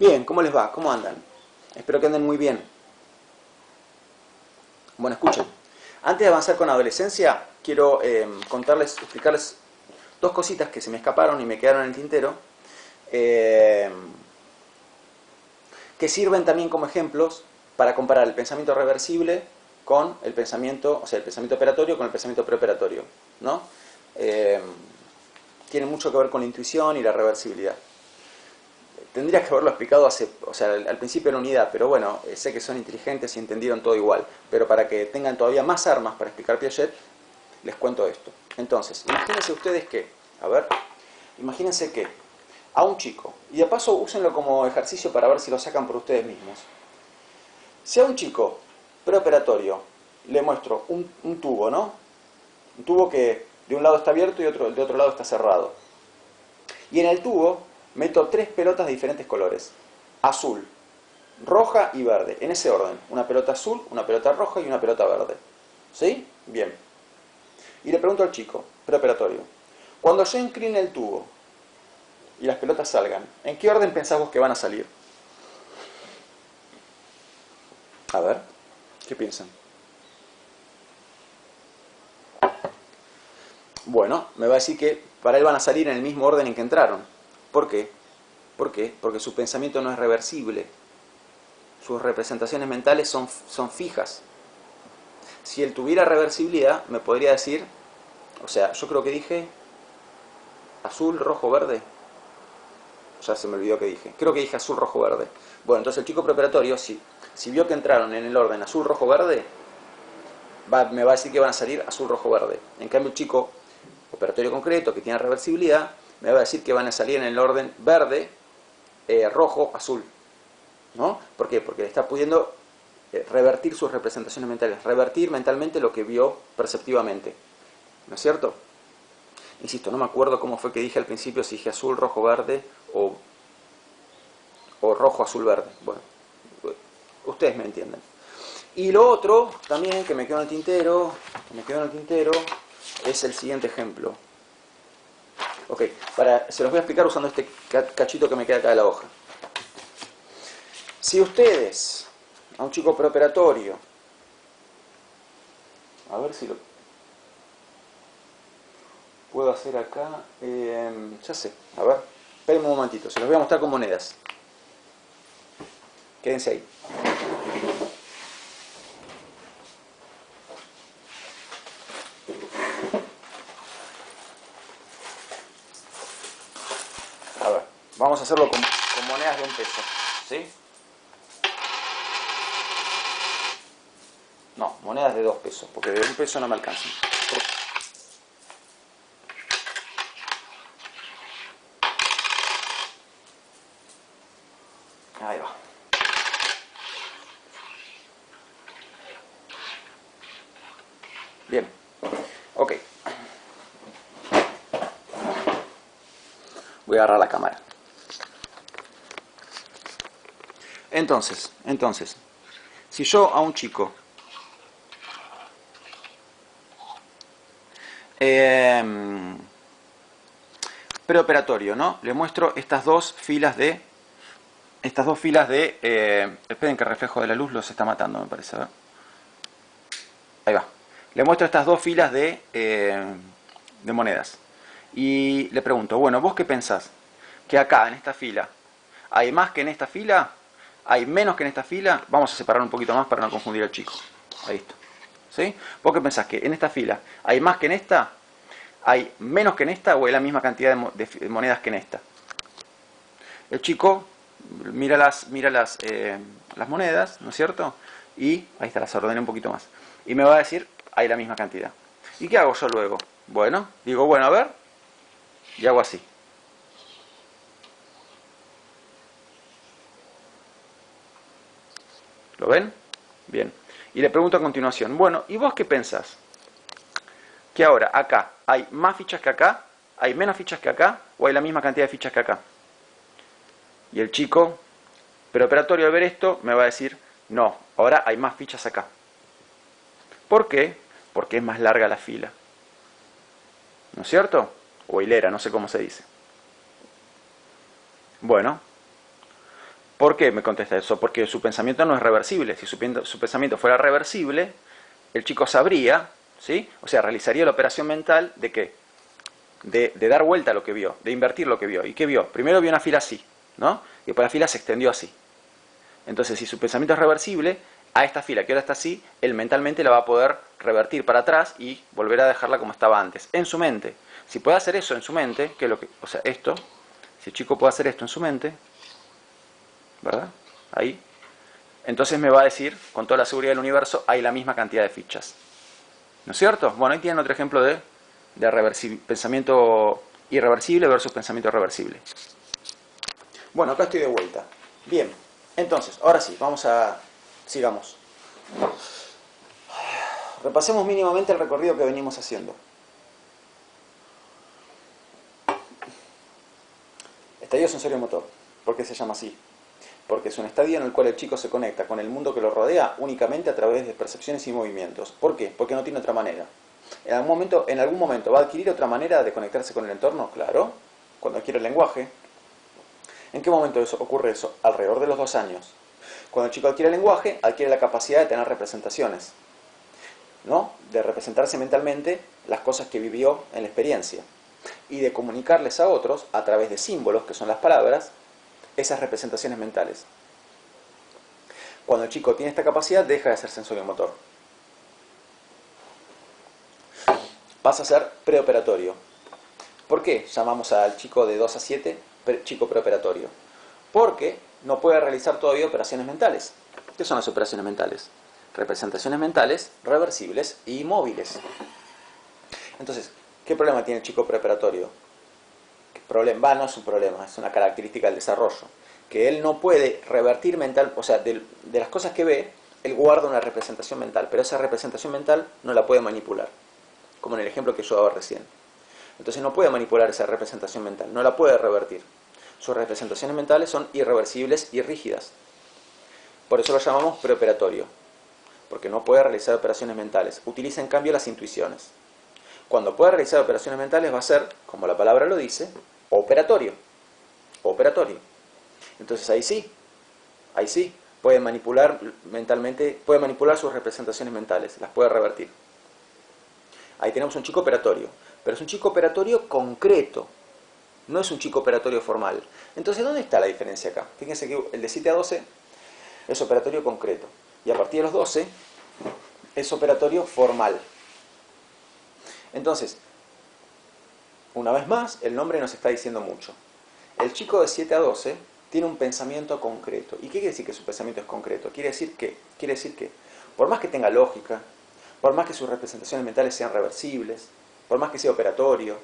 Bien, ¿cómo les va? ¿Cómo andan? Espero que anden muy bien. Bueno, escuchen. Antes de avanzar con adolescencia, quiero explicarles dos cositas que se me escaparon y me quedaron en el tintero, eh, que sirven también como ejemplos para comparar el pensamiento reversible con el pensamiento, o sea, el pensamiento operatorio con el pensamiento preoperatorio, ¿no? Eh, Tiene mucho que ver con la intuición y la reversibilidad. Tendría que haberlo explicado al principio de la unidad, pero bueno, sé que son inteligentes y entendieron todo igual. Pero para que tengan todavía más armas para explicar Piaget, les cuento esto. Entonces, imagínense ustedes que, a ver, imagínense que a un chico, y de paso úsenlo como ejercicio para ver si lo sacan por ustedes mismos. Si a un chico preoperatorio le muestro un tubo, ¿no? Un tubo que de un lado está abierto y de otro lado está cerrado. Y en el tubo meto tres pelotas de diferentes colores. Azul, roja y verde. En ese orden. Una pelota azul, una pelota roja y una pelota verde. ¿Sí? Bien. Y le pregunto al chico, preoperatorio, cuando yo incline el tubo y las pelotas salgan, ¿en qué orden pensás vos que van a salir? A ver, ¿qué piensan? Bueno, me va a decir que para él van a salir en el mismo orden en que entraron. ¿Por qué? ¿Por qué? Porque su pensamiento no es reversible. Sus representaciones mentales son fijas. Si él tuviera reversibilidad, me podría decir, o sea, yo creo que dije azul, rojo, verde. Ya se me olvidó que dije. Creo que dije azul, rojo, verde. Bueno, entonces el chico preoperatorio, si vio que entraron en el orden azul, rojo, verde, me va a decir que van a salir azul, rojo, verde. En cambio el chico operatorio concreto, que tiene reversibilidad, me va a decir que van a salir en el orden verde, rojo, azul. ¿No? ¿Por qué? Porque está pudiendo revertir sus representaciones mentales, revertir mentalmente lo que vio perceptivamente. ¿No es cierto? Insisto, no me acuerdo cómo fue que dije al principio, si dije azul, rojo, verde o rojo, azul, verde. Bueno, ustedes me entienden. Y lo otro también que me quedó en el tintero, es el siguiente ejemplo. Ok, se los voy a explicar usando este cachito que me queda acá de la hoja. Si ustedes, a un chico preoperatorio, a ver si lo puedo hacer acá, ya sé, a ver, espérenme un momentito, se los voy a mostrar con monedas. Quédense ahí. A ver, vamos a hacerlo con monedas de 1 peso, ¿sí? No, monedas de 2 pesos, porque de 1 peso no me alcanzan. Ahí va. Bien, ok. Voy a agarrar la cámara. Entonces, si yo a un chico preoperatorio, ¿no? Le muestro estas dos filas de esperen que el reflejo de la luz los está matando, me parece. ¿Ver? Ahí va. Le muestro estas dos filas de monedas. Y le pregunto, bueno, ¿vos qué pensás? ¿Que acá, en esta fila, hay más que en esta fila? ¿Hay menos que en esta fila? Vamos a separar un poquito más para no confundir al chico. Ahí está. ¿Sí? ¿Vos qué pensás? ¿Que en esta fila hay más que en esta? ¿Hay menos que en esta? ¿O hay la misma cantidad de monedas que en esta? El chico mira las monedas, ¿no es cierto? Y ahí está, las ordené un poquito más. Y me va a decir, hay la misma cantidad. ¿Y qué hago yo luego? Bueno, digo, bueno, a ver, y hago así. ¿Lo ven? Bien. Y le pregunto a continuación, bueno, ¿y vos qué pensás? ¿Que ahora acá hay más fichas que acá? ¿Hay menos fichas que acá? ¿O hay la misma cantidad de fichas que acá? Y el chico preoperatorio al ver esto me va a decir, no, ahora hay más fichas acá. ¿Por qué? Porque es más larga la fila. ¿No es cierto? O hilera, no sé cómo se dice. Bueno, ¿Por qué me contesta eso? Porque su pensamiento no es reversible. Si su pensamiento fuera reversible, el chico sabría, ¿sí? O sea, realizaría la operación mental de ¿qué? De dar vuelta a lo que vio, de invertir lo que vio. ¿Y qué vio? Primero vio una fila así, ¿no? Y después la fila se extendió así. Entonces, si su pensamiento es reversible, a esta fila que ahora está así, él mentalmente la va a poder revertir para atrás y volver a dejarla como estaba antes, en su mente. Si puede hacer eso en su mente, que es lo que, o sea, esto, si el chico puede hacer esto en su mente, ¿verdad? Ahí. Entonces me va a decir, con toda la seguridad del universo, hay la misma cantidad de fichas. ¿No es cierto? Bueno, ahí tienen otro ejemplo de pensamiento irreversible versus pensamiento reversible. Bueno, acá estoy de vuelta. Bien, entonces, ahora sí, sigamos. Repasemos mínimamente el recorrido que venimos haciendo. Estadio sensorio-motor. ¿Por qué se llama así? Porque es un estadio en el cual el chico se conecta con el mundo que lo rodea únicamente a través de percepciones y movimientos. ¿Por qué? Porque no tiene otra manera. ¿En algún momento va a adquirir otra manera de conectarse con el entorno? Claro, cuando adquiere el lenguaje. ¿En qué momento ocurre eso? Alrededor de los 2 años. Cuando el chico adquiere el lenguaje, adquiere la capacidad de tener representaciones, ¿no? De representarse mentalmente las cosas que vivió en la experiencia y de comunicarles a otros, a través de símbolos, que son las palabras, esas representaciones mentales. Cuando el chico tiene esta capacidad, deja de ser sensorio-motor. Pasa a ser preoperatorio. ¿Por qué llamamos al chico de 2 a 7 chico preoperatorio? Porque no puede realizar todavía operaciones mentales. ¿Qué son las operaciones mentales? Representaciones mentales reversibles y móviles. Entonces, ¿qué problema tiene el chico preoperatorio? No es un problema, es una característica del desarrollo. Que él no puede revertir mental, o sea, de las cosas que ve, él guarda una representación mental, pero esa representación mental no la puede manipular, como en el ejemplo que yo daba recién. Entonces no puede manipular esa representación mental, no la puede revertir. Sus representaciones mentales son irreversibles y rígidas. Por eso lo llamamos preoperatorio, porque no puede realizar operaciones mentales. Utiliza en cambio las intuiciones. Cuando pueda realizar operaciones mentales va a ser, como la palabra lo dice, operatorio. Operatorio. Entonces ahí sí, puede manipular mentalmente, puede manipular sus representaciones mentales, las puede revertir. Ahí tenemos un chico operatorio, pero es un chico operatorio concreto, no es un chico operatorio formal. Entonces, ¿dónde está la diferencia acá? Fíjense que el de 7 a 12 es operatorio concreto, y a partir de los 12 es operatorio formal. Entonces, una vez más, el nombre nos está diciendo mucho. El chico de 7 a 12 tiene un pensamiento concreto. ¿Y qué quiere decir que su pensamiento es concreto? Quiere decir que, por más que tenga lógica, por más que sus representaciones mentales sean reversibles, por más que sea operatorio,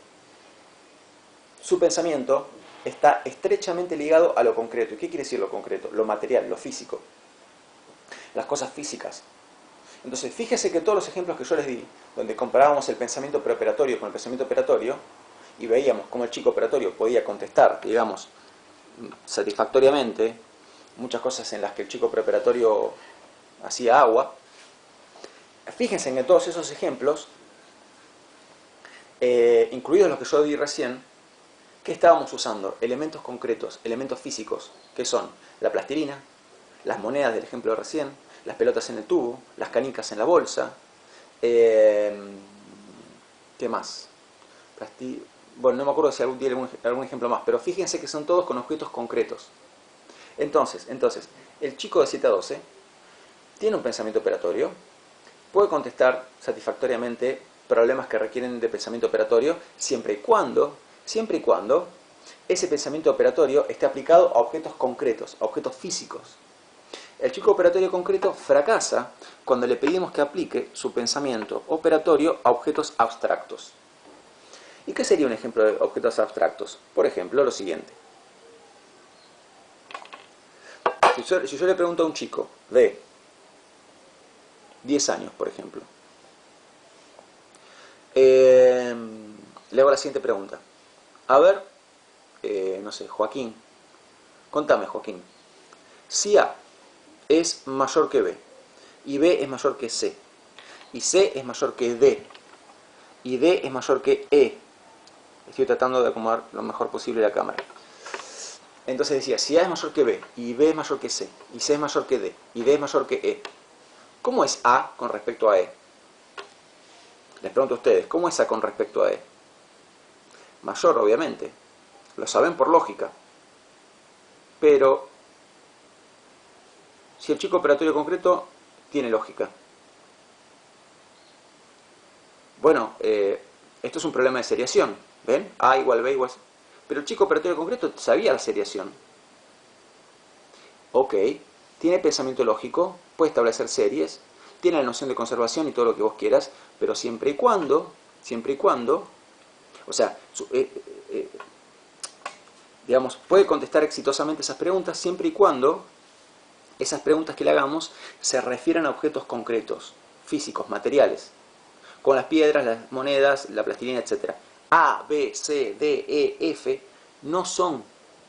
su pensamiento está estrechamente ligado a lo concreto. ¿Y qué quiere decir lo concreto? Lo material, lo físico. Las cosas físicas. Entonces, fíjese que todos los ejemplos que yo les di, donde comparábamos el pensamiento preoperatorio con el pensamiento operatorio, y veíamos cómo el chico operatorio podía contestar, digamos, satisfactoriamente, muchas cosas en las que el chico preoperatorio hacía agua. Fíjense en todos esos ejemplos, incluidos los que yo di recién, que estábamos usando elementos concretos, elementos físicos, que son la plastilina, las monedas del ejemplo de recién, las pelotas en el tubo, las canicas en la bolsa, ¿qué más? Bueno, no me acuerdo si tiene algún ejemplo más, pero fíjense que son todos con objetos concretos. Entonces, el chico de 7 a 12 tiene un pensamiento operatorio, puede contestar satisfactoriamente problemas que requieren de pensamiento operatorio, siempre y cuando ese pensamiento operatorio esté aplicado a objetos concretos, a objetos físicos. El chico operatorio concreto fracasa cuando le pedimos que aplique su pensamiento operatorio a objetos abstractos. ¿Y qué sería un ejemplo de objetos abstractos? Por ejemplo, lo siguiente. Si yo le pregunto a un chico de 10 años, por ejemplo, le hago la siguiente pregunta. A ver, no sé, Joaquín, contame, Joaquín, si A es mayor que B, y B es mayor que C, y C es mayor que D, y D es mayor que E. Estoy tratando de acomodar lo mejor posible la cámara. Entonces decía, si A es mayor que B, y B es mayor que C, y C es mayor que D, y D es mayor que E, ¿cómo es A con respecto a E? Les pregunto a ustedes, ¿cómo es A con respecto a E? Mayor, obviamente. Lo saben por lógica. Pero, si el chico operatorio concreto tiene lógica. Bueno, esto es un problema de seriación. ¿Ven? A igual B igual C. Pero el chico operatorio concreto sabía la seriación. Ok, tiene pensamiento lógico, puede establecer series, tiene la noción de conservación y todo lo que vos quieras, pero siempre y cuando, o sea, digamos, puede contestar exitosamente esas preguntas siempre y cuando esas preguntas que le hagamos se refieran a objetos concretos, físicos, materiales, con las piedras, las monedas, la plastilina, etc. A, B, C, D, E, F no son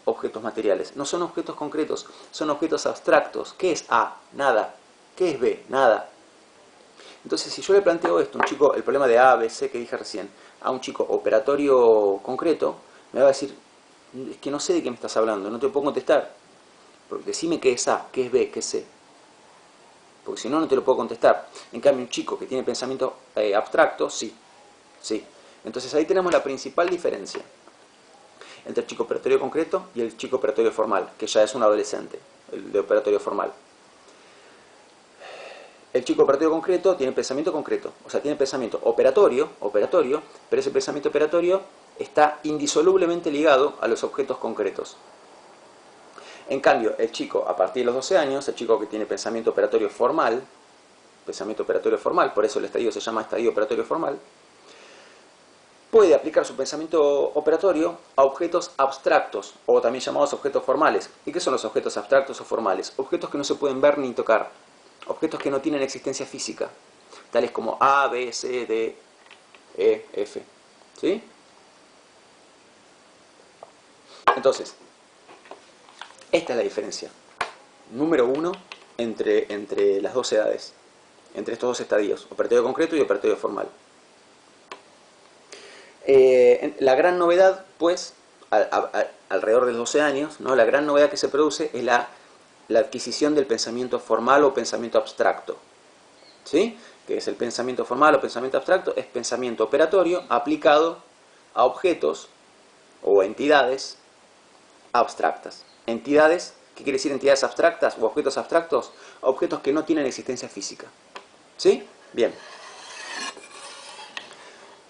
objetos materiales, no son objetos concretos, son objetos abstractos. ¿Qué es A? Nada. ¿Qué es B? Nada. Entonces, si yo le planteo esto, un chico, el problema de A, B, C que dije recién, a un chico operatorio concreto, me va a decir, es que no sé de qué me estás hablando, no te puedo contestar. Decime qué es A, qué es B, qué es C. Porque si no, no te lo puedo contestar. En cambio, un chico que tiene pensamiento abstracto, sí. Sí. Entonces ahí tenemos la principal diferencia entre el chico operatorio concreto y el chico operatorio formal, que ya es un adolescente, el de operatorio formal. El chico operatorio concreto tiene pensamiento concreto, o sea, tiene pensamiento operatorio, pero ese pensamiento operatorio está indisolublemente ligado a los objetos concretos. En cambio, el chico a partir de los 12 años, el chico que tiene pensamiento operatorio formal, por eso el estadio se llama estadio operatorio formal, puede aplicar su pensamiento operatorio a objetos abstractos, o también llamados objetos formales. ¿Y qué son los objetos abstractos o formales? Objetos que no se pueden ver ni tocar, objetos que no tienen existencia física, tales como A, B, C, D, E, F. ¿Sí? Entonces, esta es la diferencia. Número uno entre las dos edades, entre estos dos estadios, operatorio concreto y operatorio formal. La gran novedad, pues, alrededor de los 12 años, ¿no? La gran novedad que se produce es la adquisición del pensamiento formal o pensamiento abstracto. ¿Sí? ¿Qué es el pensamiento formal o pensamiento abstracto? Es pensamiento operatorio aplicado a objetos o entidades abstractas. Entidades, ¿qué quiere decir entidades abstractas o objetos abstractos? Objetos que no tienen existencia física. ¿Sí? Bien.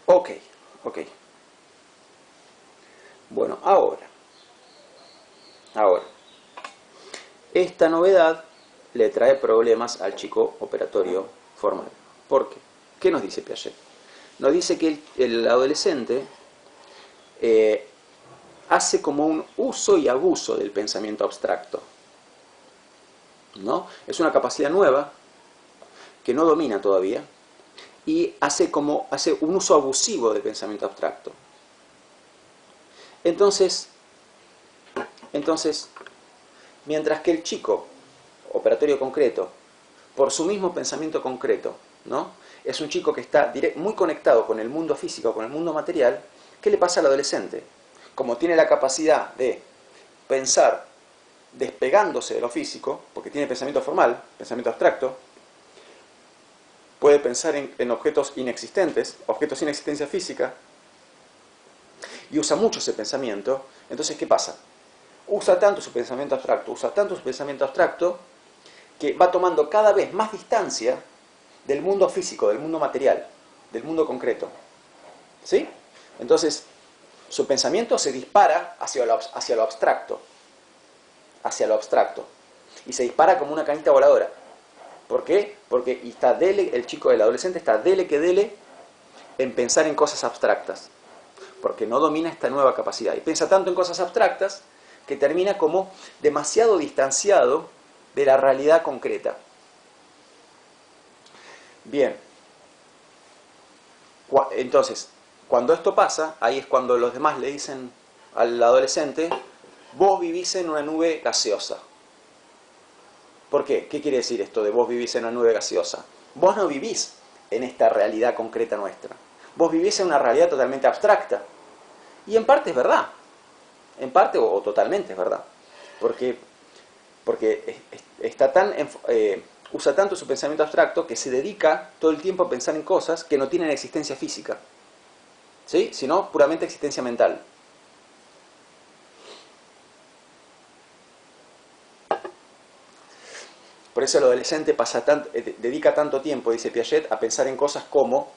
Ok. Bueno, ahora, esta novedad le trae problemas al chico operatorio formal. ¿Por qué? ¿Qué nos dice Piaget? Nos dice que el adolescente hace como un uso y abuso del pensamiento abstracto, ¿no? Es una capacidad nueva que no domina todavía y hace un uso abusivo del pensamiento abstracto. Entonces, mientras que el chico operatorio concreto, por su mismo pensamiento concreto, ¿no? Es un chico que está muy conectado con el mundo físico, con el mundo material, ¿qué le pasa al adolescente? Como tiene la capacidad de pensar despegándose de lo físico, porque tiene pensamiento formal, pensamiento abstracto, puede pensar en objetos inexistentes, objetos sin existencia física, y usa mucho ese pensamiento. Entonces, ¿qué pasa? Usa tanto su pensamiento abstracto, que va tomando cada vez más distancia del mundo físico, del mundo material, del mundo concreto. ¿Sí? Entonces, su pensamiento se dispara hacia lo abstracto. Y se dispara como una canita voladora. ¿Por qué? Porque el adolescente está dele que dele en pensar en cosas abstractas. Porque no domina esta nueva capacidad. Y piensa tanto en cosas abstractas que termina como demasiado distanciado de la realidad concreta. Bien. Entonces, cuando esto pasa, ahí es cuando los demás le dicen al adolescente, vos vivís en una nube gaseosa. ¿Por qué? ¿Qué quiere decir esto de vos vivís en una nube gaseosa? Vos no vivís en esta realidad concreta nuestra. Vos vivís en una realidad totalmente abstracta. Y en parte es verdad. En parte o totalmente es verdad. porque, está usa tanto su pensamiento abstracto que se dedica todo el tiempo a pensar en cosas que no tienen existencia física, ¿sí? Sino puramente existencia mental. Por eso el adolescente dedica tanto tiempo, dice Piaget, a pensar en cosas como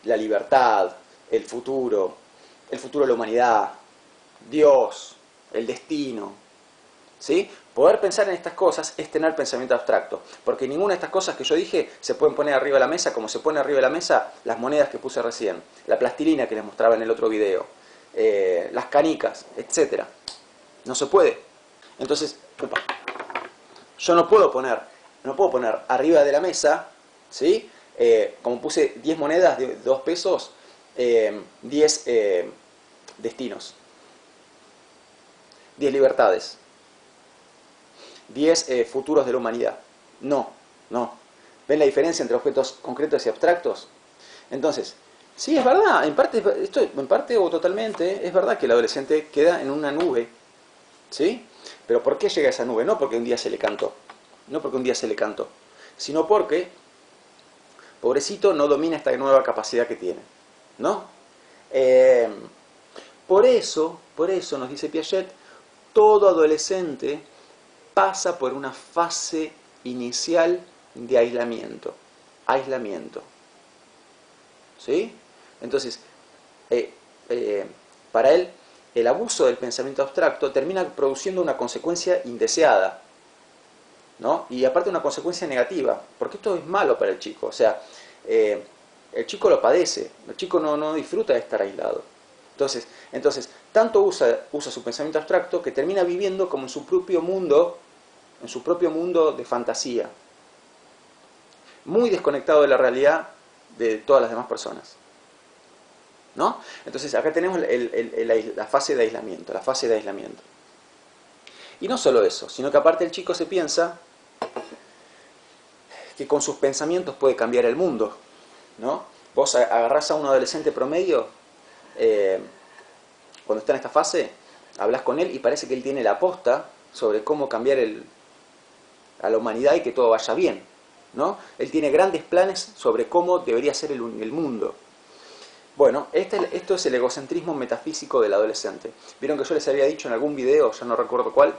la libertad, el futuro de la humanidad, Dios, el destino. ¿Sí? Poder pensar en estas cosas es tener pensamiento abstracto, porque ninguna de estas cosas que yo dije se pueden poner arriba de la mesa como se pone arriba de la mesa las monedas que puse recién, la plastilina que les mostraba en el otro video, las canicas, etc. No se puede. Entonces, yo no puedo poner arriba de la mesa, ¿sí? Como puse 10 monedas de 2 pesos, 10 destinos, 10 libertades, 10 futuros de la humanidad. No. ¿Ven la diferencia entre objetos concretos y abstractos? Entonces, sí, es verdad, en parte o totalmente, es verdad que el adolescente queda en una nube, ¿sí? Pero ¿por qué llega a esa nube? No porque un día se le cantó, sino porque, pobrecito, no domina esta nueva capacidad que tiene, ¿no? Por eso nos dice Piaget, todo adolescente pasa por una fase inicial de aislamiento. ¿Sí? Entonces, para él, el abuso del pensamiento abstracto termina produciendo una consecuencia indeseada, ¿no? Y aparte una consecuencia negativa, porque esto es malo para el chico. O sea, el chico lo padece, el chico no disfruta de estar aislado. Entonces tanto usa su pensamiento abstracto que termina viviendo como en su propio mundo de fantasía, muy desconectado de la realidad de todas las demás personas, ¿no? Entonces acá tenemos la fase de aislamiento, Y no solo eso, sino que aparte el chico se piensa que con sus pensamientos puede cambiar el mundo, ¿no? Vos agarrás a un adolescente promedio, cuando está en esta fase, hablas con él y parece que él tiene la posta sobre cómo cambiar a la humanidad y que todo vaya bien, ¿no? Él tiene grandes planes sobre cómo debería ser el mundo. Bueno, esto es el egocentrismo metafísico del adolescente. Vieron que yo les había dicho en algún video, ya no recuerdo cuál,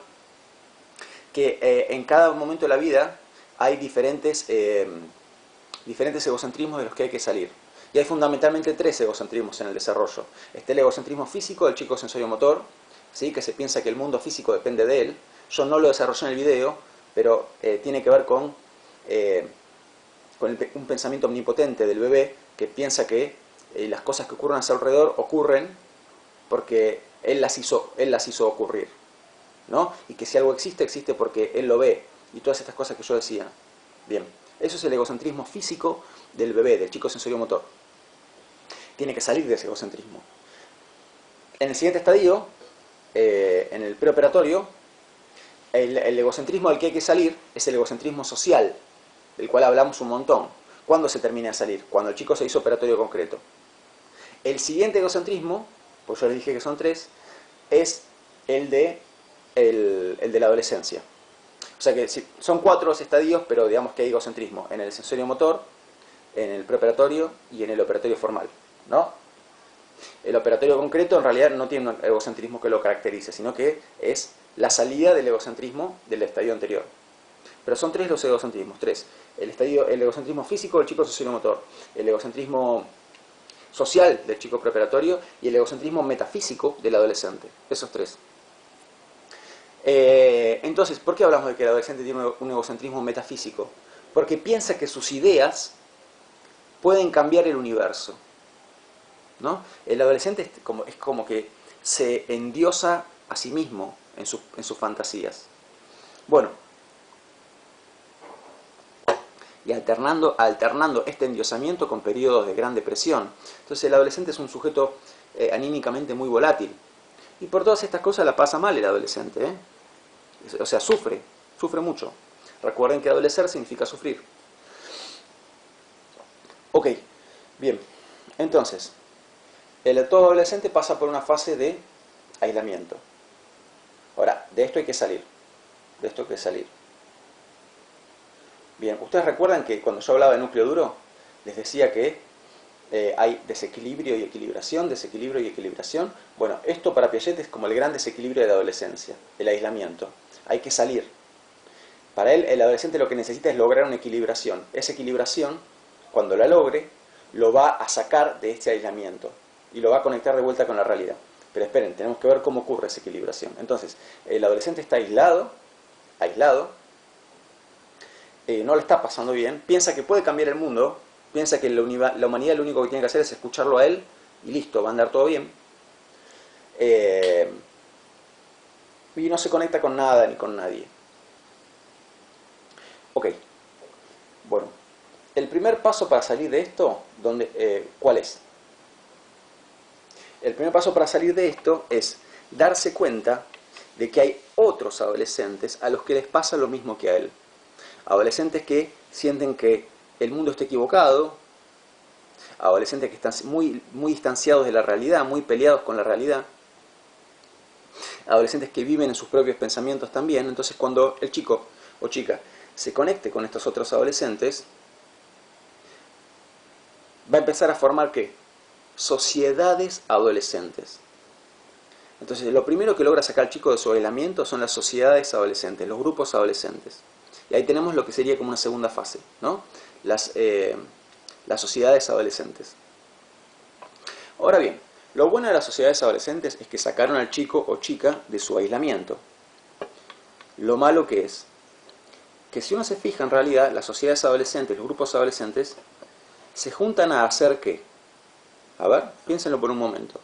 que en cada momento de la vida hay diferentes egocentrismos de los que hay que salir. Y hay fundamentalmente 3 egocentrismos en el desarrollo. Está el egocentrismo físico del chico sensorio-motor, ¿sí? Que se piensa que el mundo físico depende de él. Yo no lo desarrollé en el video, pero tiene que ver con un pensamiento omnipotente del bebé que piensa que las cosas que ocurren a su alrededor ocurren porque él las hizo ocurrir, ¿no? Y que si algo existe porque él lo ve, y todas estas cosas que yo decía. Bien, eso es el egocentrismo físico del bebé, del chico sensorio-motor. Tiene que salir de ese egocentrismo. En el siguiente estadio, en el preoperatorio, el egocentrismo del que hay que salir es el egocentrismo social, del cual hablamos un montón. ¿Cuándo se termina de salir? Cuando el chico se hizo operatorio concreto. El siguiente egocentrismo, pues yo les dije que son 3, es el de la adolescencia. O sea que son 4 los estadios, pero digamos que hay egocentrismo en el sensorio motor, en el preoperatorio y en el operatorio formal, ¿no? El operatorio concreto en realidad no tiene un egocentrismo que lo caracterice, sino que es la salida del egocentrismo del estadio anterior. Pero son 3 los egocentrismos, 3. El egocentrismo físico del chico sensorio-motor, el egocentrismo social del chico preoperatorio y el egocentrismo metafísico del adolescente. Esos 3. Entonces, ¿por qué hablamos de que el adolescente tiene un egocentrismo metafísico? Porque piensa que sus ideas pueden cambiar el universo, ¿no? El adolescente es como que se endiosa a sí mismo en sus fantasías. Bueno, y alternando este endiosamiento con periodos de gran depresión. Entonces el adolescente es un sujeto anímicamente muy volátil. Y por todas estas cosas la pasa mal el adolescente, ¿eh? O sea, sufre mucho. Recuerden que adolecer significa sufrir. Ok, bien. Entonces, todo adolescente pasa por una fase de aislamiento. Ahora, de esto hay que salir. de esto que es salir. Bien, ustedes recuerdan que cuando yo hablaba de núcleo duro, les decía que hay desequilibrio y equilibración, desequilibrio y equilibración. Bueno, esto para Piaget es como el gran desequilibrio de la adolescencia, el aislamiento. Hay que salir. Para él, el adolescente lo que necesita es lograr una equilibración. Esa equilibración, cuando la logre, lo va a sacar de este aislamiento y lo va a conectar de vuelta con la realidad. Pero esperen, tenemos que ver cómo ocurre esa equilibración. Entonces, el adolescente está aislado, no le está pasando bien, piensa que puede cambiar el mundo, piensa que la humanidad lo único que tiene que hacer es escucharlo a él y listo, va a andar todo bien. Y no se conecta con nada ni con nadie. Ok, bueno, el primer paso para salir de esto, ¿cuál es? El primer paso para salir de esto es darse cuenta de que hay otros adolescentes a los que les pasa lo mismo que a él. Adolescentes que sienten que el mundo está equivocado, adolescentes que están muy, muy distanciados de la realidad, muy peleados con la realidad, adolescentes que viven en sus propios pensamientos también. Entonces, cuando el chico o chica se conecte con estos otros adolescentes, va a empezar a formar ¿qué? Sociedades adolescentes. Entonces, lo primero que logra sacar el chico de su aislamiento son las sociedades adolescentes, los grupos adolescentes. Y ahí tenemos lo que sería como una segunda fase, ¿no? Las sociedades adolescentes. Ahora bien, lo bueno de las sociedades adolescentes es que sacaron al chico o chica de su aislamiento. Lo malo que es que si uno se fija en realidad, las sociedades adolescentes, los grupos adolescentes, se juntan a hacer ¿qué? A ver, piénsenlo por un momento.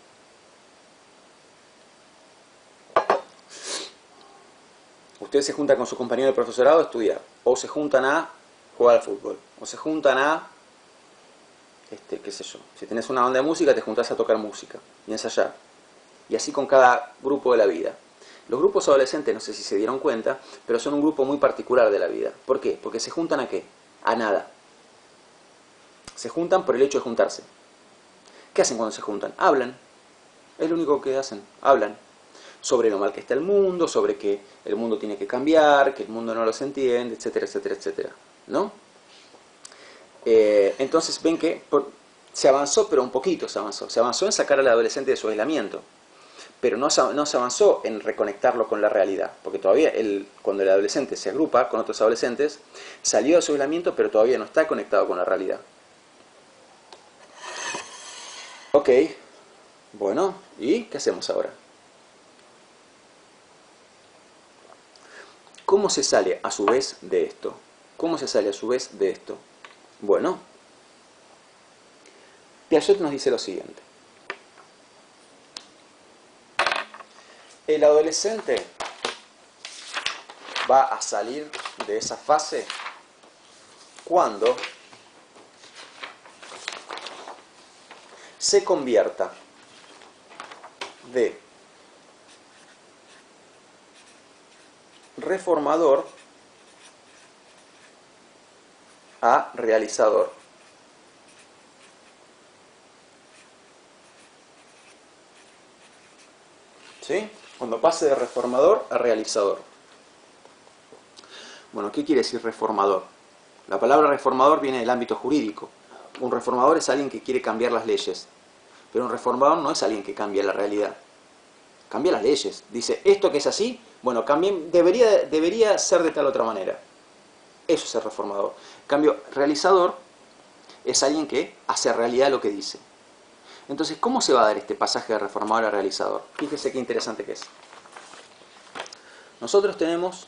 Ustedes se juntan con su compañero de profesorado a estudiar, o se juntan a jugar al fútbol, o se juntan a, qué sé yo, si tenés una banda de música, te juntás a tocar música y ensayar. Y así con cada grupo de la vida. Los grupos adolescentes, no sé si se dieron cuenta, pero son un grupo muy particular de la vida. ¿Por qué? Porque se juntan ¿a qué? A nada. Se juntan por el hecho de juntarse. ¿Qué hacen cuando se juntan? Hablan. Es lo único que hacen. Hablan. Sobre lo mal que está el mundo, sobre que el mundo tiene que cambiar, que el mundo no los entiende, etcétera, etcétera, etcétera. ¿No? Entonces ven que se avanzó, pero un poquito se avanzó. Se avanzó en sacar al adolescente de su aislamiento. Pero no se avanzó en reconectarlo con la realidad, porque todavía cuando el adolescente se agrupa con otros adolescentes, salió de su aislamiento, pero todavía no está conectado con la realidad. Ok, bueno, ¿y qué hacemos ahora? ¿Cómo se sale a su vez de esto? ¿Cómo se sale a su vez de esto? Bueno, Piaget nos dice lo siguiente. El adolescente va a salir de esa fase cuando se convierta de reformador a realizador. ¿Sí? Cuando pase de reformador a realizador. Bueno, ¿qué quiere decir reformador? La palabra reformador viene del ámbito jurídico. Un reformador es alguien que quiere cambiar las leyes. Pero un reformador no es alguien que cambia la realidad. Cambia las leyes. Dice, esto que es así, bueno, debería ser de tal otra manera. Eso es el reformador. En cambio, realizador es alguien que hace realidad lo que dice. Entonces, ¿cómo se va a dar este pasaje de reformador a realizador? Fíjese qué interesante que es. Nosotros tenemos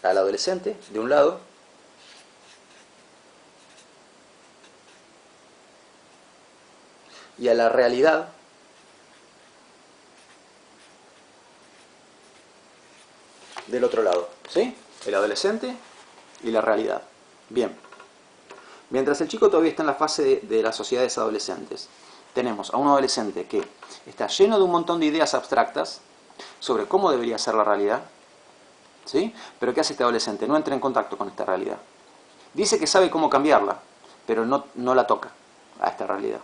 al adolescente de un lado y a la realidad del otro lado, ¿sí? El adolescente y la realidad. Bien. Mientras el chico todavía está en la fase de las sociedades adolescentes, tenemos a un adolescente que está lleno de un montón de ideas abstractas sobre cómo debería ser la realidad, ¿sí? Pero ¿qué hace este adolescente? No entra en contacto con esta realidad. Dice que sabe cómo cambiarla, pero no la toca a esta realidad.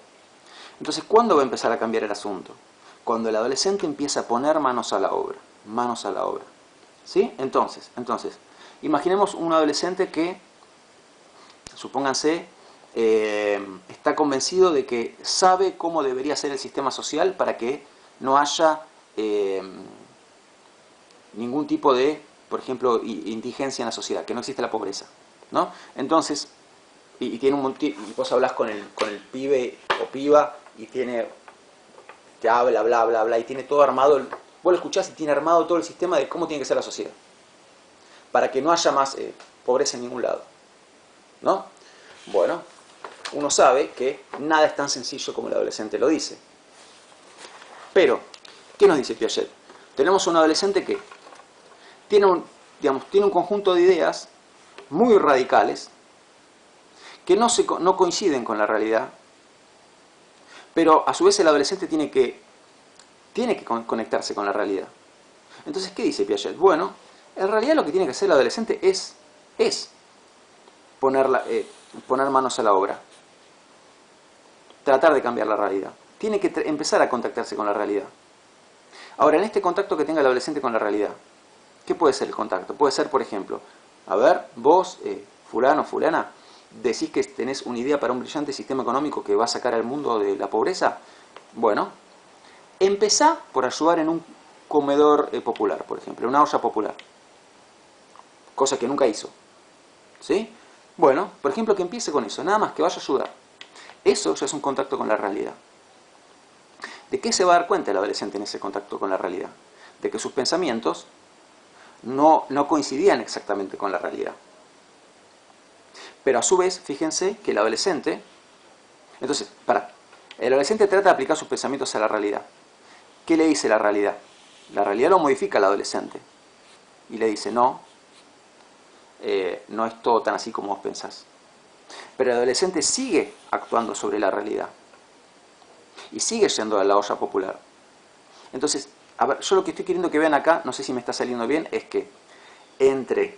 Entonces, ¿cuándo va a empezar a cambiar el asunto? Cuando el adolescente empieza a poner manos a la obra. Manos a la obra. ¿Sí? Entonces, imaginemos un adolescente que, supónganse, está convencido de que sabe cómo debería ser el sistema social para que no haya ningún tipo de, por ejemplo, indigencia en la sociedad, que no existe la pobreza, ¿no? Entonces, y vos hablás con el pibe o piba y te habla, bla, bla, bla, y tiene todo armado, vos lo escuchás y tiene armado todo el sistema de cómo tiene que ser la sociedad, para que no haya más pobreza en ningún lado, ¿no? Bueno, uno sabe que nada es tan sencillo como el adolescente lo dice. Pero, ¿qué nos dice Piaget? Tenemos un adolescente que tiene un conjunto de ideas muy radicales que no coinciden con la realidad, pero a su vez el adolescente tiene que conectarse con la realidad. Entonces, ¿qué dice Piaget? Bueno, en realidad lo que tiene que hacer el adolescente es poner manos a la obra, tratar de cambiar la realidad. Tiene que empezar a contactarse con la realidad. Ahora, en este contacto que tenga el adolescente con la realidad, ¿qué puede ser el contacto? Puede ser, por ejemplo, a ver, vos, fulano, fulana, decís que tenés una idea para un brillante sistema económico que va a sacar al mundo de la pobreza. Bueno, empezá por ayudar en un comedor popular, por ejemplo, una olla popular. Cosa que nunca hizo. ¿Sí? Bueno, por ejemplo, que empiece con eso, nada más que vaya a ayudar. Eso ya es un contacto con la realidad. ¿De qué se va a dar cuenta el adolescente en ese contacto con la realidad? De que sus pensamientos no coincidían exactamente con la realidad. Pero a su vez, fíjense que el adolescente... Entonces, el adolescente trata de aplicar sus pensamientos a la realidad. ¿Qué le dice la realidad? La realidad lo modifica al adolescente. Y le dice, no es todo tan así como vos pensás. Pero el adolescente sigue actuando sobre la realidad. Y sigue yendo a la olla popular. Entonces, a ver, yo lo que estoy queriendo que vean acá, no sé si me está saliendo bien, es que entre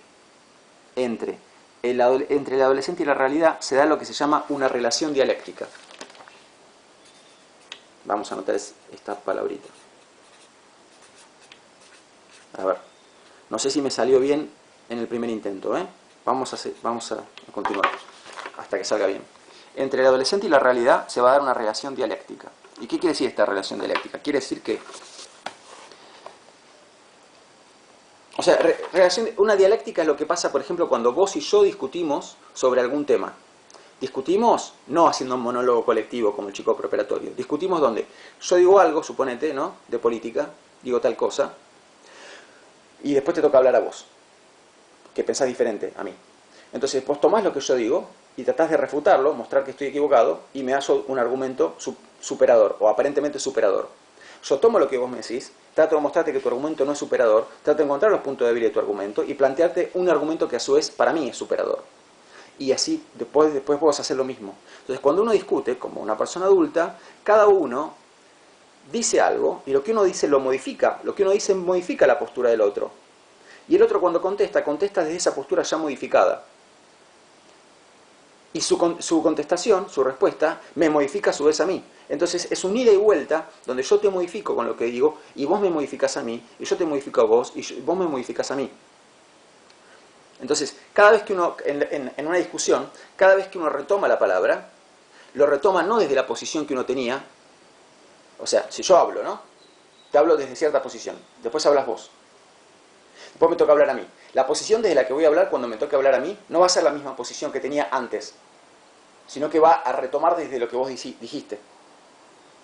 el adolescente y la realidad se da lo que se llama una relación dialéctica. Vamos a anotar esta palabrita. A ver, no sé si me salió bien en el primer intento, ¿eh? Vamos a continuar hasta que salga bien. Entre el adolescente y la realidad se va a dar una relación dialéctica. ¿Y qué quiere decir esta relación dialéctica? Quiere decir que... O sea, una dialéctica es lo que pasa, por ejemplo, cuando vos y yo discutimos sobre algún tema. Discutimos no haciendo un monólogo colectivo como el chico preparatorio. Discutimos donde yo digo algo, suponete, ¿no? De política, digo tal cosa, y después te toca hablar a vos, que pensás diferente a mí. Entonces vos tomás lo que yo digo y tratás de refutarlo, mostrar que estoy equivocado, y me das un argumento superador, o aparentemente superador. Yo tomo lo que vos me decís, trato de mostrarte que tu argumento no es superador, trato de encontrar los puntos débiles de tu argumento y plantearte un argumento que a su vez para mí es superador. Y así después vos hacer lo mismo. Entonces cuando uno discute como una persona adulta, cada uno dice algo y lo que uno dice lo modifica. Lo que uno dice modifica la postura del otro. Y el otro cuando contesta desde esa postura ya modificada. Y su contestación, su respuesta, me modifica a su vez a mí. Entonces es un ida y vuelta donde yo te modifico con lo que digo y vos me modificás a mí, y yo te modifico a vos y vos me modificás a mí. Entonces, cada vez que uno, en una discusión, cada vez que uno retoma la palabra, lo retoma no desde la posición que uno tenía. O sea, si yo hablo, ¿no? Te hablo desde cierta posición, después hablas vos. Después me toca hablar a mí. La posición desde la que voy a hablar cuando me toque hablar a mí no va a ser la misma posición que tenía antes, sino que va a retomar desde lo que vos dijiste.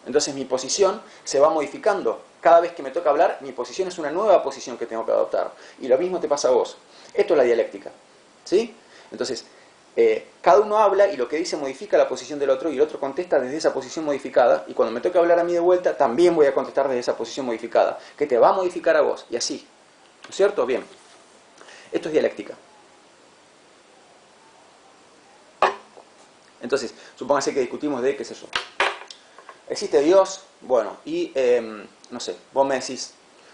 Entonces mi posición se va modificando. Cada vez que me toca hablar, mi posición es una nueva posición que tengo que adoptar. Y lo mismo te pasa a vos. Esto es la dialéctica. ¿Sí? Entonces, cada uno habla y lo que dice modifica la posición del otro y el otro contesta desde esa posición modificada. Y cuando me toque hablar a mí de vuelta, también voy a contestar desde esa posición modificada, que te va a modificar a vos. Y así. ¿No es cierto? Bien. Esto es dialéctica. Entonces, supóngase que discutimos de, qué sé yo, ¿existe Dios? Bueno, y, no sé, vos me decís,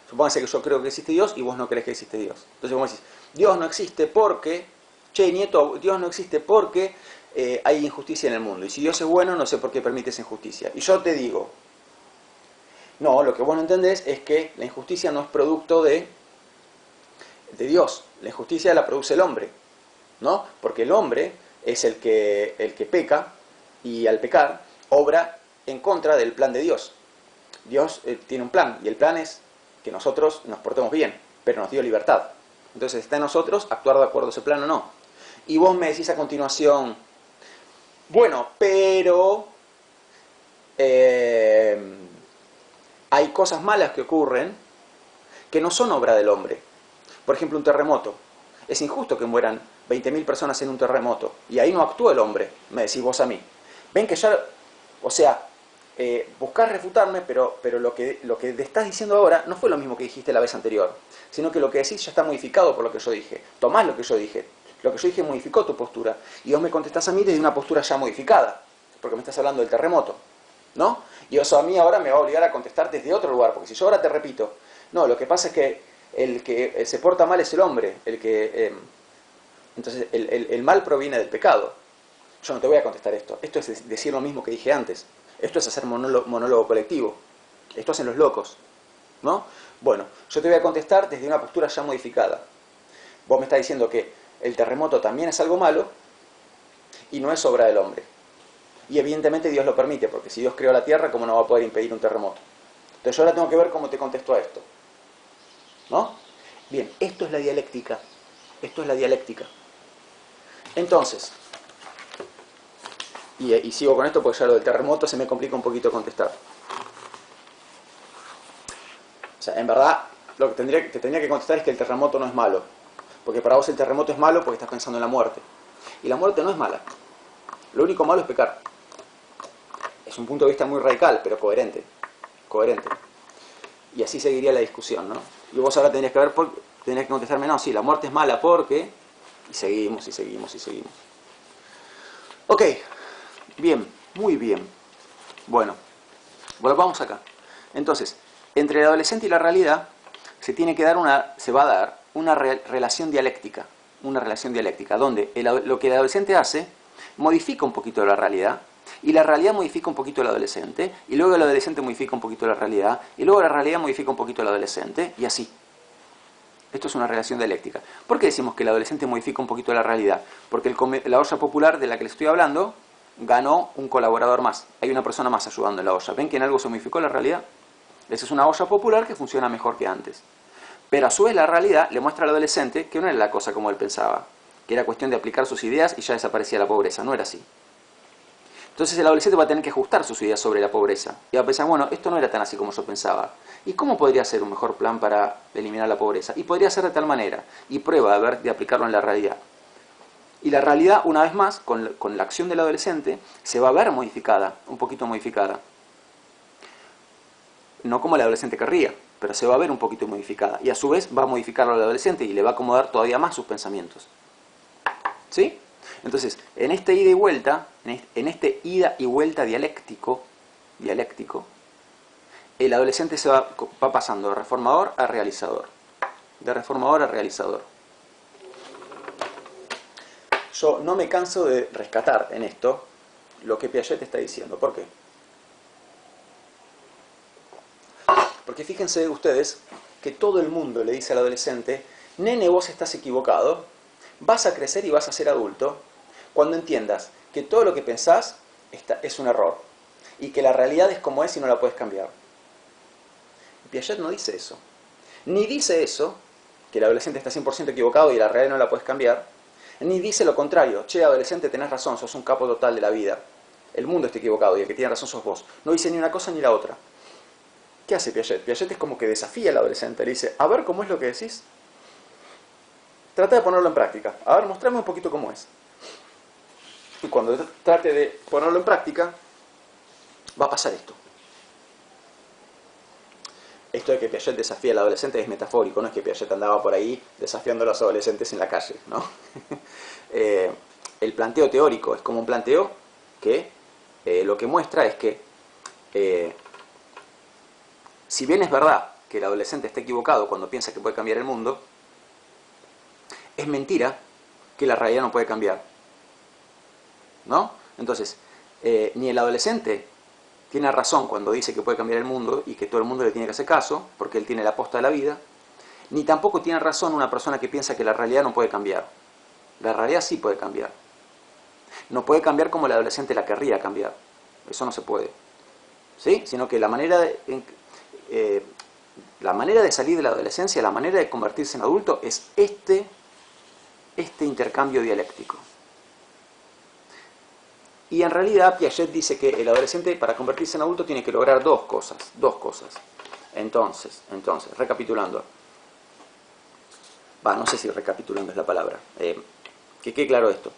supóngase que yo creo que existe Dios y vos no crees que existe Dios. Entonces vos me decís, Dios no existe porque, nieto, Dios no existe porque hay injusticia en el mundo. Y si Dios es bueno, no sé por qué permite esa injusticia. Y yo te digo, No, lo que vos no entendés es que la injusticia no es producto de Dios. La injusticia la produce el hombre, ¿no? Porque el hombre es el que peca y al pecar obra en contra del plan de Dios. Dios tiene un plan y el plan es que nosotros nos portemos bien, pero nos dio libertad. Entonces está en nosotros actuar de acuerdo a ese plan o no. Y vos me decís a continuación, bueno, pero hay cosas malas que ocurren que no son obra del hombre. Por ejemplo, un terremoto. Es injusto que mueran 20.000 personas en un terremoto. Y ahí no actúa el hombre, me decís vos a mí. Ven que ya, o sea, buscás refutarme, pero lo que te estás diciendo ahora no fue lo mismo que dijiste la vez anterior, sino que lo que decís ya está modificado por lo que yo dije. Tomás lo que yo dije. Lo que yo dije modificó tu postura. Y vos me contestás a mí desde una postura ya modificada, porque me estás hablando del terremoto, ¿no? Y eso a mí ahora me va a obligar a contestar desde otro lugar, porque si yo ahora te repito, no, lo que pasa es que el que se porta mal es el hombre, entonces el mal proviene del pecado. Yo no te voy a contestar esto. Esto es decir lo mismo que dije antes. Esto es hacer monólogo colectivo. Esto hacen los locos, ¿no? Bueno, yo te voy a contestar desde una postura ya modificada. Vos me estás diciendo que el terremoto también es algo malo y no es obra del hombre. Y evidentemente Dios lo permite, porque si Dios creó la tierra, ¿cómo no va a poder impedir un terremoto? Entonces yo ahora tengo que ver cómo te contesto a esto, ¿no? Bien, esto es la dialéctica. Esto es la dialéctica. Entonces, y sigo con esto porque ya lo del terremoto se me complica un poquito contestar. O sea, en verdad, lo que te tendría que contestar es que el terremoto no es malo. Porque para vos el terremoto es malo porque estás pensando en la muerte. Y la muerte no es mala. Lo único malo es pecar. Es un punto de vista muy radical, pero coherente. Coherente. Y así seguiría la discusión, ¿no? Y vos ahora tendrías que contestarme, no, sí, la muerte es mala porque... Y seguimos, y seguimos, y seguimos. Ok, bien, muy bien. Bueno, volvamos acá. Entonces, entre el adolescente y la realidad se va a dar una relación dialéctica. Una relación dialéctica, donde lo que el adolescente hace modifica un poquito la realidad, y la realidad modifica un poquito al adolescente, y luego el adolescente modifica un poquito la realidad, y luego la realidad modifica un poquito al adolescente, y así. Esto es una relación dialéctica. ¿Por qué decimos que el adolescente modifica un poquito la realidad? Porque la olla popular de la que les estoy hablando ganó un colaborador más. Hay una persona más ayudando en la olla. ¿Ven que en algo se modificó la realidad? Esa es una olla popular que funciona mejor que antes. Pero a su vez la realidad le muestra al adolescente que no era la cosa como él pensaba, que era cuestión de aplicar sus ideas y ya desaparecía la pobreza. No era así. Entonces el adolescente va a tener que ajustar sus ideas sobre la pobreza. Y va a pensar, bueno, esto no era tan así como yo pensaba. ¿Y cómo podría ser un mejor plan para eliminar la pobreza? Y podría ser de tal manera. Y prueba de aplicarlo en la realidad. Y la realidad, una vez más, con la acción del adolescente, se va a ver modificada, un poquito modificada. No como el adolescente querría, pero se va a ver un poquito modificada. Y a su vez va a modificarlo al adolescente y le va a acomodar todavía más sus pensamientos. ¿Sí? Entonces, en este ida y vuelta dialéctico, el adolescente se va pasando de reformador a realizador. De reformador a realizador. Yo no me canso de rescatar en esto lo que Piaget está diciendo. ¿Por qué? Porque fíjense ustedes que todo el mundo le dice al adolescente, nene, vos estás equivocado, vas a crecer y vas a ser adulto cuando entiendas que todo lo que pensás es un error y que la realidad es como es y no la puedes cambiar. Piaget no dice eso. Ni dice eso, que el adolescente está 100% equivocado y la realidad no la puedes cambiar, ni dice lo contrario, che, adolescente, tenés razón, sos un capo total de la vida. El mundo está equivocado y el que tiene razón sos vos. No dice ni una cosa ni la otra. ¿Qué hace Piaget? Piaget es como que desafía al adolescente, le dice, a ver cómo es lo que decís. Trata de ponerlo en práctica. A ver, mostrame un poquito cómo es. Y cuando trate de ponerlo en práctica, va a pasar esto. Esto de que Piaget desafía al adolescente es metafórico, no es que Piaget andaba por ahí desafiando a los adolescentes en la calle, ¿no? El planteo teórico es como un planteo que lo que muestra es que si bien es verdad que el adolescente está equivocado cuando piensa que puede cambiar el mundo, es mentira que la realidad no puede cambiar, ¿no? Entonces, ni el adolescente tiene razón cuando dice que puede cambiar el mundo y que todo el mundo le tiene que hacer caso, porque él tiene la posta de la vida, ni tampoco tiene razón una persona que piensa que la realidad no puede cambiar. La realidad sí puede cambiar. No puede cambiar como el adolescente la querría cambiar. Eso no se puede. ¿Sí? Sino que la manera de salir de la adolescencia, la manera de convertirse en adulto es este intercambio dialéctico. Y en realidad Piaget dice que el adolescente para convertirse en adulto tiene que lograr dos cosas. Entonces, recapitulando. No sé si recapitulando es la palabra. Que quede claro esto.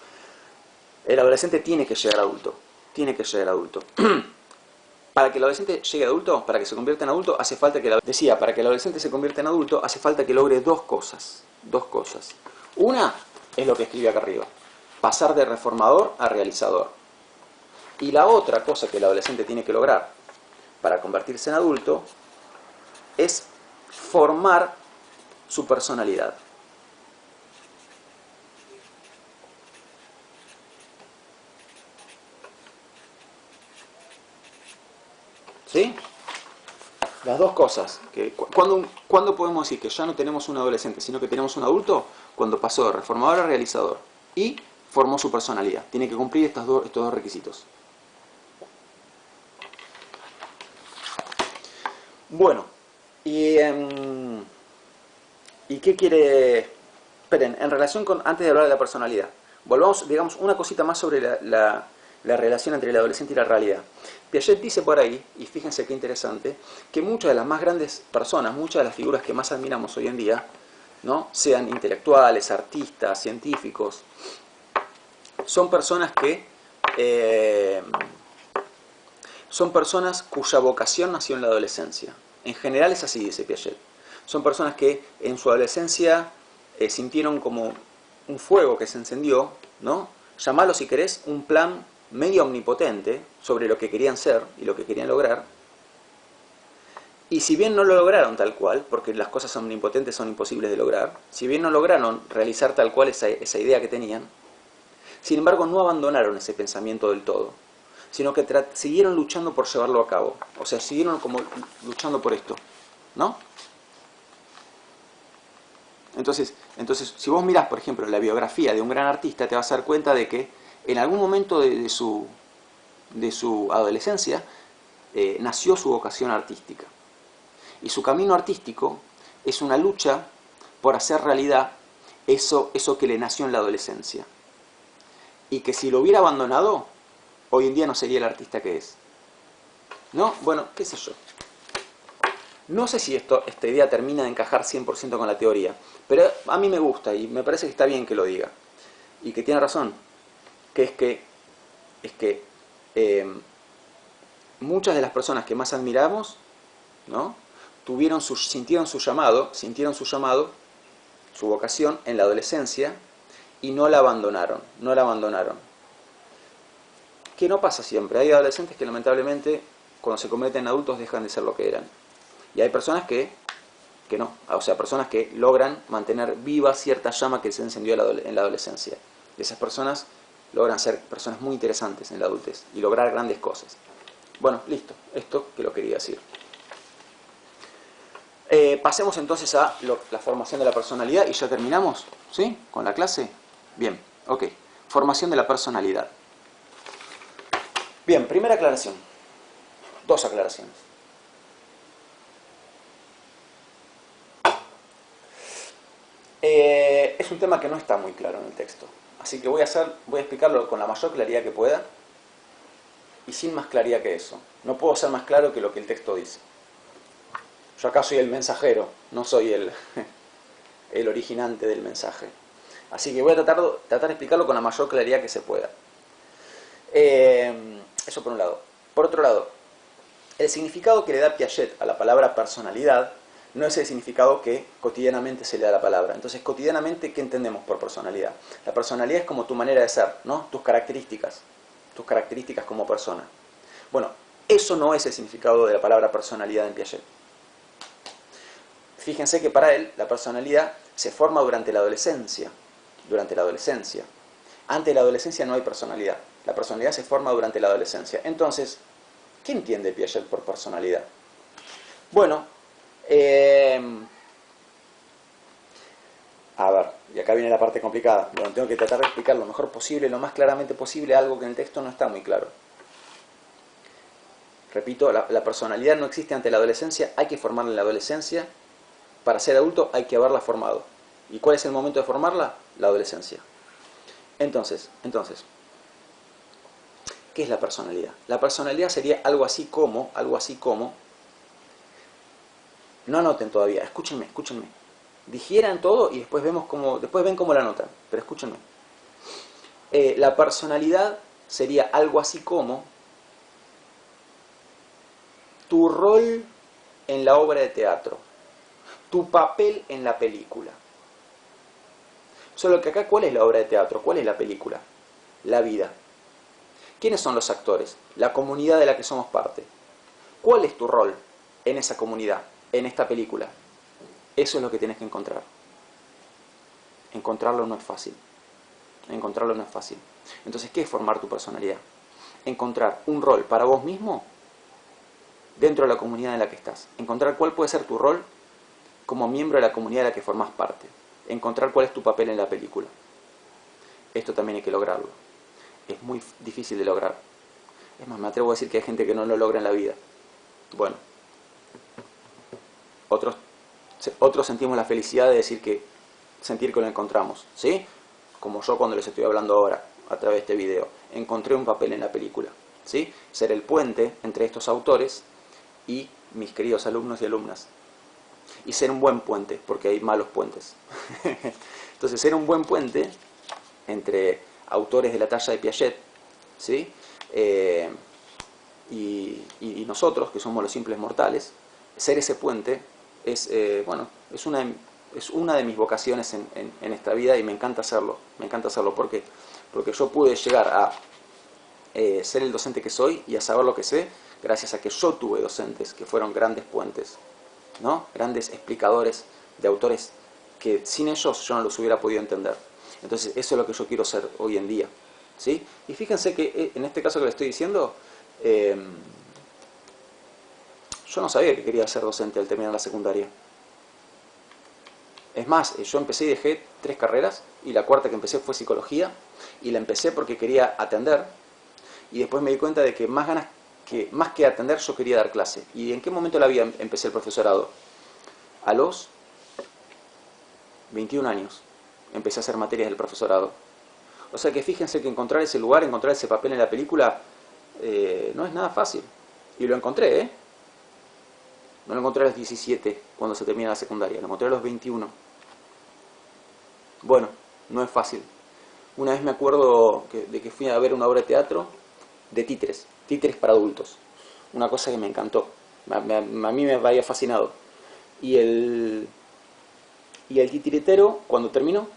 El adolescente tiene que llegar adulto. Para que el adolescente llegue adulto, para que se convierta en adulto, hace falta que para que el adolescente se convierta en adulto, hace falta que logre dos cosas. Una es lo que escribe acá arriba. Pasar de reformador a realizador. Y la otra cosa que el adolescente tiene que lograr para convertirse en adulto es formar su personalidad. ¿Sí? Las dos cosas. ¿Cuándo podemos decir que ya no tenemos un adolescente, sino que tenemos un adulto? Cuando pasó de reformador a realizador y formó su personalidad. Tiene que cumplir estos dos requisitos. Bueno, ¿y qué quiere? Esperen, en relación con, antes de hablar de la personalidad, volvamos, digamos, una cosita más sobre la relación entre el adolescente y la realidad. Piaget dice por ahí, y fíjense qué interesante, que muchas de las más grandes personas, muchas de las figuras que más admiramos hoy en día, ¿no? Sean intelectuales, artistas, científicos, son personas cuya vocación nació en la adolescencia. En general es así, dice Piaget. Son personas que en su adolescencia sintieron como un fuego que se encendió, ¿no? Llamalo si querés un plan medio omnipotente sobre lo que querían ser y lo que querían lograr. Y si bien no lo lograron tal cual, porque las cosas omnipotentes son imposibles de lograr, si bien no lograron realizar tal cual esa idea que tenían, sin embargo no abandonaron ese pensamiento del todo, sino que siguieron luchando por llevarlo a cabo. O sea, siguieron como luchando por esto, ¿no? Entonces, si vos mirás, por ejemplo, la biografía de un gran artista, te vas a dar cuenta de que en algún momento de su adolescencia nació su vocación artística. Y su camino artístico es una lucha por hacer realidad eso que le nació en la adolescencia. Y que si lo hubiera abandonado, hoy en día no sería el artista que es. ¿No? Bueno, qué sé yo. No sé si esta idea termina de encajar 100% con la teoría, pero a mí me gusta y me parece que está bien que lo diga. Y que tiene razón, que es que muchas de las personas que más admiramos, ¿no? Sintieron su llamado, su vocación en la adolescencia y no la abandonaron. Que no pasa siempre. Hay adolescentes que lamentablemente cuando se convierten en adultos dejan de ser lo que eran. Y hay personas que no, o sea, personas que logran mantener viva cierta llama que se encendió en la adolescencia. Y esas personas logran ser personas muy interesantes en la adultez y lograr grandes cosas. Bueno, listo, esto que lo quería decir. Pasemos entonces a la formación de la personalidad y ya terminamos, ¿sí? Con la clase. Bien, ok. Formación de la personalidad. Bien, primera aclaración. Dos aclaraciones. Es un tema que no está muy claro en el texto. Así que voy a explicarlo con la mayor claridad que pueda y sin más claridad que eso. No puedo ser más claro que lo que el texto dice. Yo acá soy el mensajero, no soy el originante del mensaje. Así que voy a tratar de explicarlo con la mayor claridad que se pueda. Eso por un lado. Por otro lado, el significado que le da Piaget a la palabra personalidad no es el significado que cotidianamente se le da a la palabra. Entonces, cotidianamente, ¿qué entendemos por personalidad? La personalidad es como tu manera de ser, ¿no? Tus características como persona. Bueno, eso no es el significado de la palabra personalidad en Piaget. Fíjense que para él la personalidad se forma durante la adolescencia. Antes de la adolescencia no hay personalidad. La personalidad se forma durante la adolescencia. Entonces, ¿Qué entiende Piaget por personalidad? Bueno, a ver, y acá viene la parte complicada. Bueno, tengo que tratar de explicar lo mejor posible, lo más claramente posible, algo que en el texto no está muy claro. Repito, la personalidad no existe ante la adolescencia, hay que formarla en la adolescencia. Para ser adulto hay que haberla formado. ¿Y cuál es el momento de formarla? La adolescencia. Entonces, ¿qué es la personalidad? La personalidad sería algo así como, no anoten todavía, escúchenme. Digieran todo y después ven cómo la anotan, pero escúchenme. La personalidad sería algo así como tu rol en la obra de teatro, tu papel en la película. Solo que acá, ¿cuál es la obra de teatro? ¿Cuál es la película? La vida. ¿Quiénes son los actores? La comunidad de la que somos parte. ¿Cuál es tu rol en esa comunidad, en esta película? Eso es lo que tienes que encontrar. Encontrarlo no es fácil. Entonces, ¿qué es formar tu personalidad? Encontrar un rol para vos mismo dentro de la comunidad en la que estás. Encontrar cuál puede ser tu rol como miembro de la comunidad de la que formás parte. Encontrar cuál es tu papel en la película. Esto también hay que lograrlo. Es muy difícil de lograr. Es más, me atrevo a decir que hay gente que no lo logra en la vida. Bueno, otros sentimos la felicidad de sentir que lo encontramos, ¿sí? Como yo cuando les estoy hablando ahora, a través de este video. Encontré un papel en la película, ¿sí? Ser el puente entre estos autores y mis queridos alumnos y alumnas. Y ser un buen puente, porque hay malos puentes. Entonces, ser un buen puente entre autores de la talla de Piaget, ¿sí? Y nosotros, que somos los simples mortales, ser ese puente es una de mis vocaciones en esta vida, y me encanta hacerlo. Porque yo pude llegar a ser el docente que soy y a saber lo que sé gracias a que yo tuve docentes que fueron grandes puentes, ¿no? Grandes explicadores de autores que sin ellos yo no los hubiera podido entender. Entonces eso es lo que yo quiero ser hoy en día, ¿sí? Y fíjense que en este caso que le estoy diciendo, yo no sabía que quería ser docente al terminar la secundaria. Es más, yo empecé y dejé 3 carreras, y la cuarta que empecé fue psicología, y la empecé porque quería atender, y después me di cuenta de que más que atender yo quería dar clase. ¿Y en qué momento de la vida empecé el profesorado? A los 21 años empecé a hacer materias del profesorado. O sea que fíjense que encontrar ese lugar, encontrar ese papel en la película, no es nada fácil. Y lo encontré, ¿eh? No lo encontré a los 17, cuando se termina la secundaria, lo encontré a los 21. Bueno, no es fácil. Una vez me acuerdo de que fui a ver una obra de teatro de títeres para adultos. Una cosa que me encantó. A mí me había fascinado. Y el titiritero, cuando terminó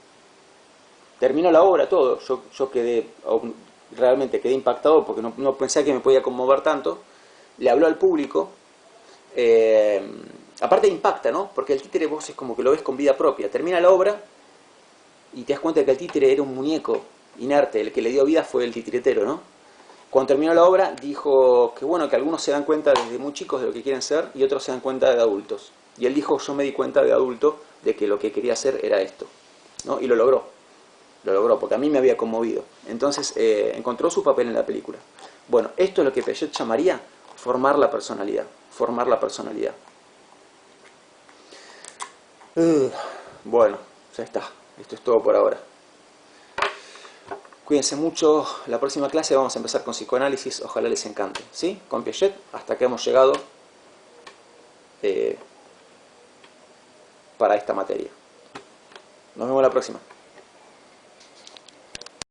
la obra, todo. Yo realmente quedé impactado porque no pensé que me podía conmover tanto. Le habló al público. Aparte impacta, ¿no? Porque el títere vos es como que lo ves con vida propia. Termina la obra y te das cuenta de que el títere era un muñeco inerte. El que le dio vida fue el titiritero, ¿no? Cuando terminó la obra dijo que bueno, que algunos se dan cuenta desde muy chicos de lo que quieren ser y otros se dan cuenta de adultos. Y él dijo, yo me di cuenta de adulto de que lo que quería hacer era esto, ¿no? Y lo logró porque a mí me había conmovido. Entonces encontró su papel en la película. Bueno, esto es lo que Piaget llamaría formar la personalidad. Bueno, ya está. Esto es todo por ahora. Cuídense mucho. La próxima clase vamos a empezar con psicoanálisis. Ojalá les encante, ¿sí? Con Piaget, hasta que hemos llegado para esta materia. Nos vemos la próxima.